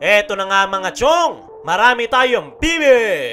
Eto na nga mga chong, marami tayong PB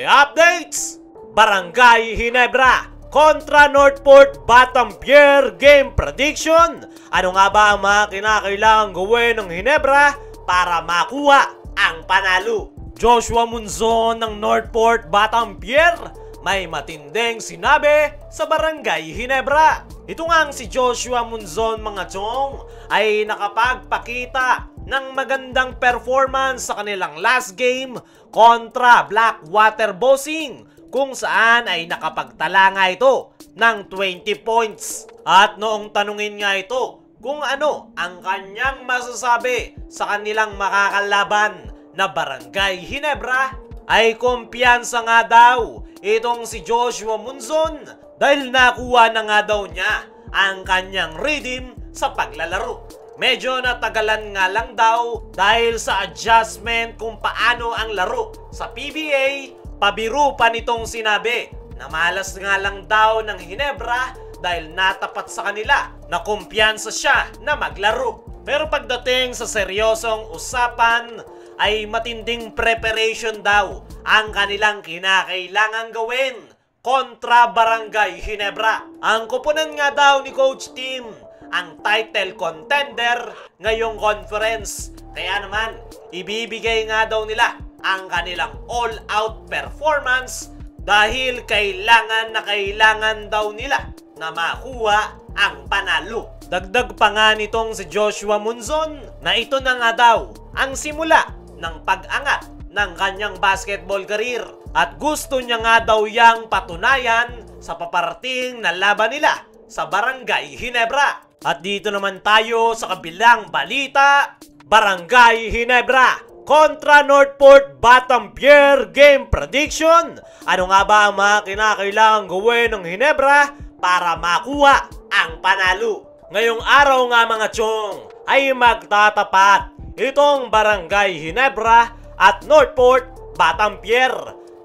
updates! Barangay Ginebra kontra Northport Batampier game prediction. Ano nga ba ang mga kinakailangang gawin ng Ginebra para makuha ang panalo? Joshua Munzon ng Northport Batampier may matinding sinabi sa Barangay Ginebra. Ito nga si Joshua Munzon mga chong ay nakapagpakita ng magandang performance sa kanilang last game kontra Blackwater Bossing, kung saan ay nakapagtala nga ito ng 20 points. At noong tanungin nga ito kung ano ang kanyang masasabi sa kanilang makakalaban na Barangay Ginebra, ay kumpiyansa nga daw itong si Joshua Munzon dahil nakuha na nga daw niya ang kanyang rhythm sa paglalaro. Medyo natagalan nga lang daw dahil sa adjustment kung paano ang laro sa PBA. Pabiro pa nitong sinabi na malas nga lang daw ng Ginebra dahil natapat sa kanila na kumpiyansa siya na maglaro. Pero pagdating sa seryosong usapan ay matinding preparation daw ang kanilang kinakailangang gawin kontra Barangay Ginebra. Ang kupunan nga daw ni Coach Tim ang title contender ngayong conference. Kaya naman, ibibigay nga daw nila ang kanilang all-out performance dahil kailangan daw nila na makuha ang panalo. Dagdag pa nga nitong si Joshua Munzon na ito na nga daw ang simula ng pag-angat ng kanyang basketball career at gusto niya nga daw yang patunayan sa paparating na laban nila sa Barangay Ginebra. At dito naman tayo sa kabilang balita, Barangay Ginebra kontra Northport Batampier game prediction. Ano nga ba ang mga kinakailangang gawin ng Ginebra para makuha ang panalo? Ngayong araw nga mga chong ay magtatapat itong Barangay Ginebra at Northport Batampier.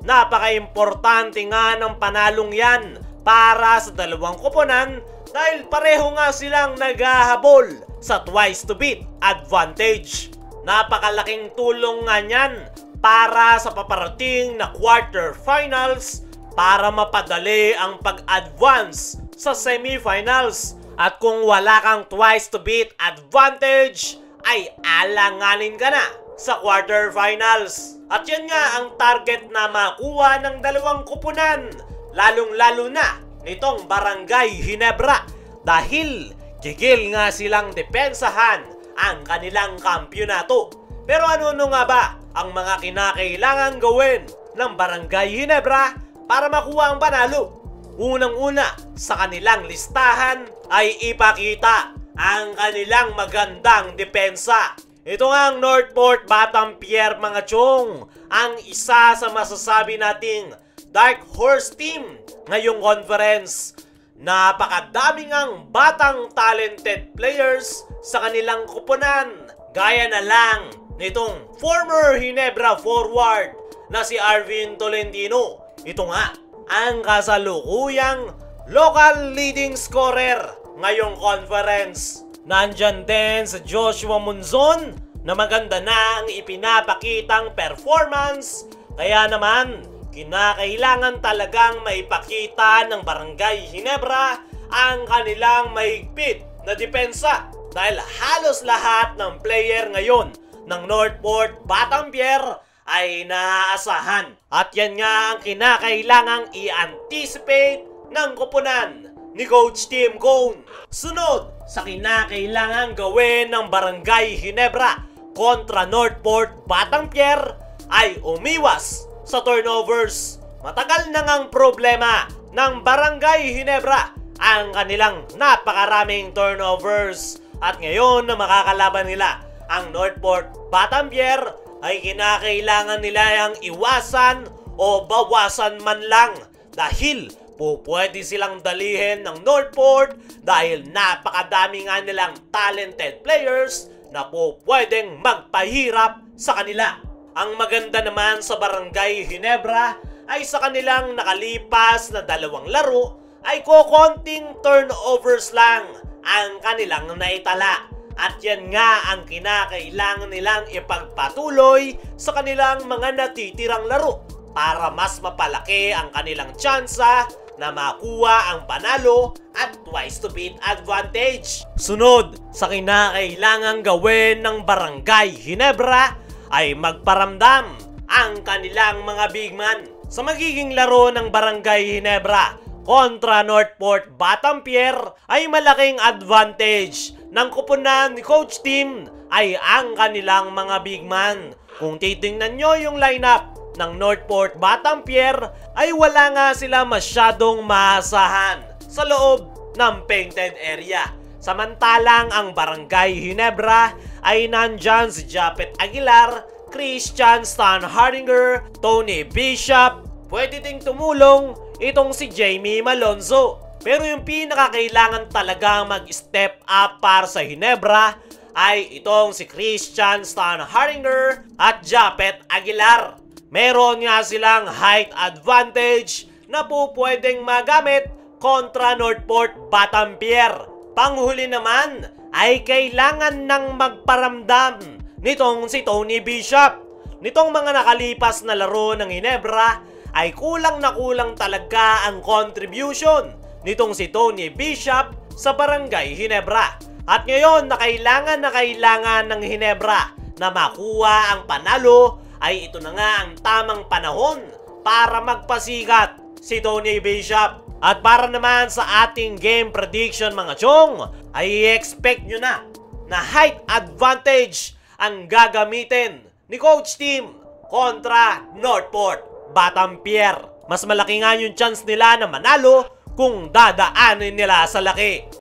Napaka-importante nga ng panalong yan para sa dalawang koponan dahil pareho nga silang naghahabol sa twice to beat advantage. Napakalaking tulong nga niyan para sa paparating na quarterfinals para mapadali ang pag-advance sa semifinals. At kung wala kang twice to beat advantage, ay alanganin ka na sa quarterfinals. At yan nga ang target na makuha ng dalawang koponan, lalong-lalo na nitong Barangay Ginebra dahil gigil nga silang depensahan ang kanilang kampyonato. Pero ano nga ba ang mga kinakailangan gawin ng Barangay Ginebra para makuha ang panalo? Unang-una sa kanilang listahan ay ipakita ang kanilang magandang depensa. Ito nga ang Northport Batampier mga chong, ang isa sa masasabi nating Dark Horse team ngayong conference. Napakadami ngang batang talented players sa kanilang koponan. Gaya na lang nitong former Ginebra forward na si Arvin Tolentino. Ito nga ang kasalukuyang local leading scorer ngayong conference. Nandyan din sa Joshua Munzon na maganda na ang ipinapakitang performance. Kaya naman, kinakailangan talagang maipakita ng Barangay Ginebra ang kanilang mahigpit na depensa dahil halos lahat ng player ngayon ng Northport Batampier ay naaasahan. At yan nga ang kinakailangang i-anticipate ng koponan ni Coach Tim Cone. Sunod sa kinakailangang gawin ng Barangay Ginebra kontra Northport Batampier ay umiwas sa turnovers. Matagal na ngang problema ng Barangay Ginebra ang kanilang napakaraming turnovers. At ngayon na makakalaban nila ang Northport Batampier ay kinakailangan nila yung iwasan o bawasan man lang dahil pwede silang dalihin ng Northport dahil napakadami nga nilang talented players na pwedeng magpahirap sa kanila. Ang maganda naman sa Barangay Ginebra ay sa kanilang nakalipas na dalawang laro ay kokonting turnovers lang ang kanilang naitala. At yan nga ang kinakailangan nilang ipagpatuloy sa kanilang mga natitirang laro para mas mapalaki ang kanilang tsansa na makuha ang panalo at twice to beat advantage. Sunod sa kinakailangang gawin ng Barangay Ginebra ay magparamdam ang kanilang mga big man. Sa magiging laro ng Barangay Ginebra kontra Northport Batampier ay malaking advantage ng kupunan ni Coach Tim ay ang kanilang mga big man. Kung titingnan nyo yung lineup ng Northport Batampier ay wala nga sila masyadong maasahan sa loob ng painted area. Samantalang ang Barangay Ginebra ay nandyan si Japet Aguilar, Christian Stan Hardinger, Tony Bishop, pwede ding tumulong itong si Jamie Malonzo. Pero yung pinakakailangan talaga mag-step up para sa Ginebra ay itong si Christian Stan Hardinger at Japet Aguilar. Meron nga silang height advantage na po pwedeng magamit kontra Northport Batampier. Panghuli naman ay kailangan ng magparamdam nitong si Tony Bishop. Nitong mga nakalipas na laro ng Ginebra ay kulang na kulang talaga ang contribution nitong si Tony Bishop sa Barangay Ginebra. At ngayon na kailangan ng Ginebra na makuha ang panalo ay ito na nga ang tamang panahon para magpasikat si Tony Bishop. At para naman sa ating game prediction mga chong, ay expect nyo na height advantage ang gagamitin ni Coach Tim kontra Northport Batampier. Mas malaki nga yung chance nila na manalo kung dadaanin nila sa laki.